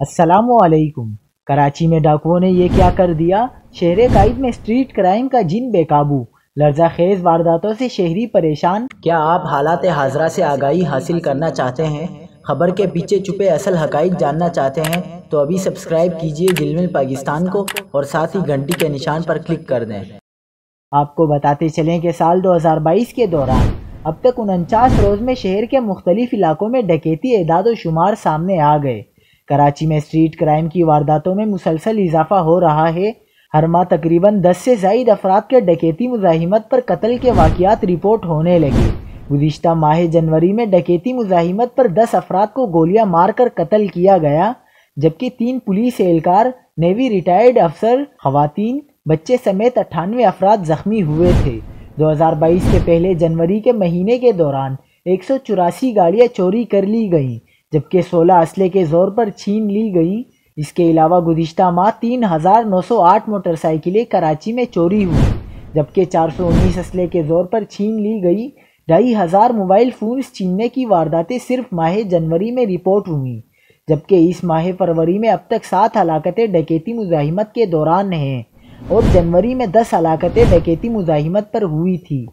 السلام علیکم۔ کراچی میں ڈاکوؤں نے یہ کیا کر دیا؟ شہر قائد میں اسٹریٹ کرائم کا جن بے قابو، لرزہ خیز وارداتوں سے شہری پریشان۔ کیا آپ حالات حاضرہ سے آگاہی حاصل کرنا چاہتے ہیں؟ خبر کے پیچھے چھپے اصل حقائق جاننا چاہتے ہیں تو ابھی سبسکرائب کیجئے جلمل پاکستان کو اور ساتھ ہی گھنٹی کے نشان پر کلک کر دیں۔ آپ کو بتاتے چلیں کہ سال 2022 کے دوران اب تک 49 روز میں شہر کے مختلف علاقوں میں ڈکیتی اعداد و شمار سامنے آ گئے۔ کراچی میں اسٹریٹ کرائم کی وارداتوں میں مسلسل اضافہ ہو رہا ہے۔ ہر ماہ تقریباً 10 سے زائد افراد کے ڈکیتی مزاحمت پر قتل کے واقعات رپورٹ ہونے لگے۔ گزشتہ ماہ جنوری میں ڈکیتی مزاحمت پر 10 افراد کو گولیاں مار کر قتل کیا گیا، جبکہ 3 پولیس اہلکار، نیوی ریٹائرڈ افسر، خواتین، بچے سمیت 98 افراد زخمی ہوئے تھے۔ 2022 کے پہلے جنوری کے مہینے کے دوران 184 گاڑیاں چوری کر لی گئیں، جبکہ 16 اسلحے کے زور پر چھین لی گئیں۔ اس کے علاوہ گزشتہ ماہ 3908 موٹر سائیکلیں کراچی میں چوری ہوئیں، جبکہ 419 اسلحے کے زور پر چھین لی گئی۔ 2500 موبائل فونز چھیننے کی وارداتیں صرف ماہ جنوری میں رپورٹ ہوئیں، جبکہ اس ماہ فروری میں اب تک 7 ہلاکتیں ڈکیتی مزاحمت کے دوران ہیں اور جنوری میں 10 ہلاکتیں ڈکیتی مزاحمت پر ہوئی تھی۔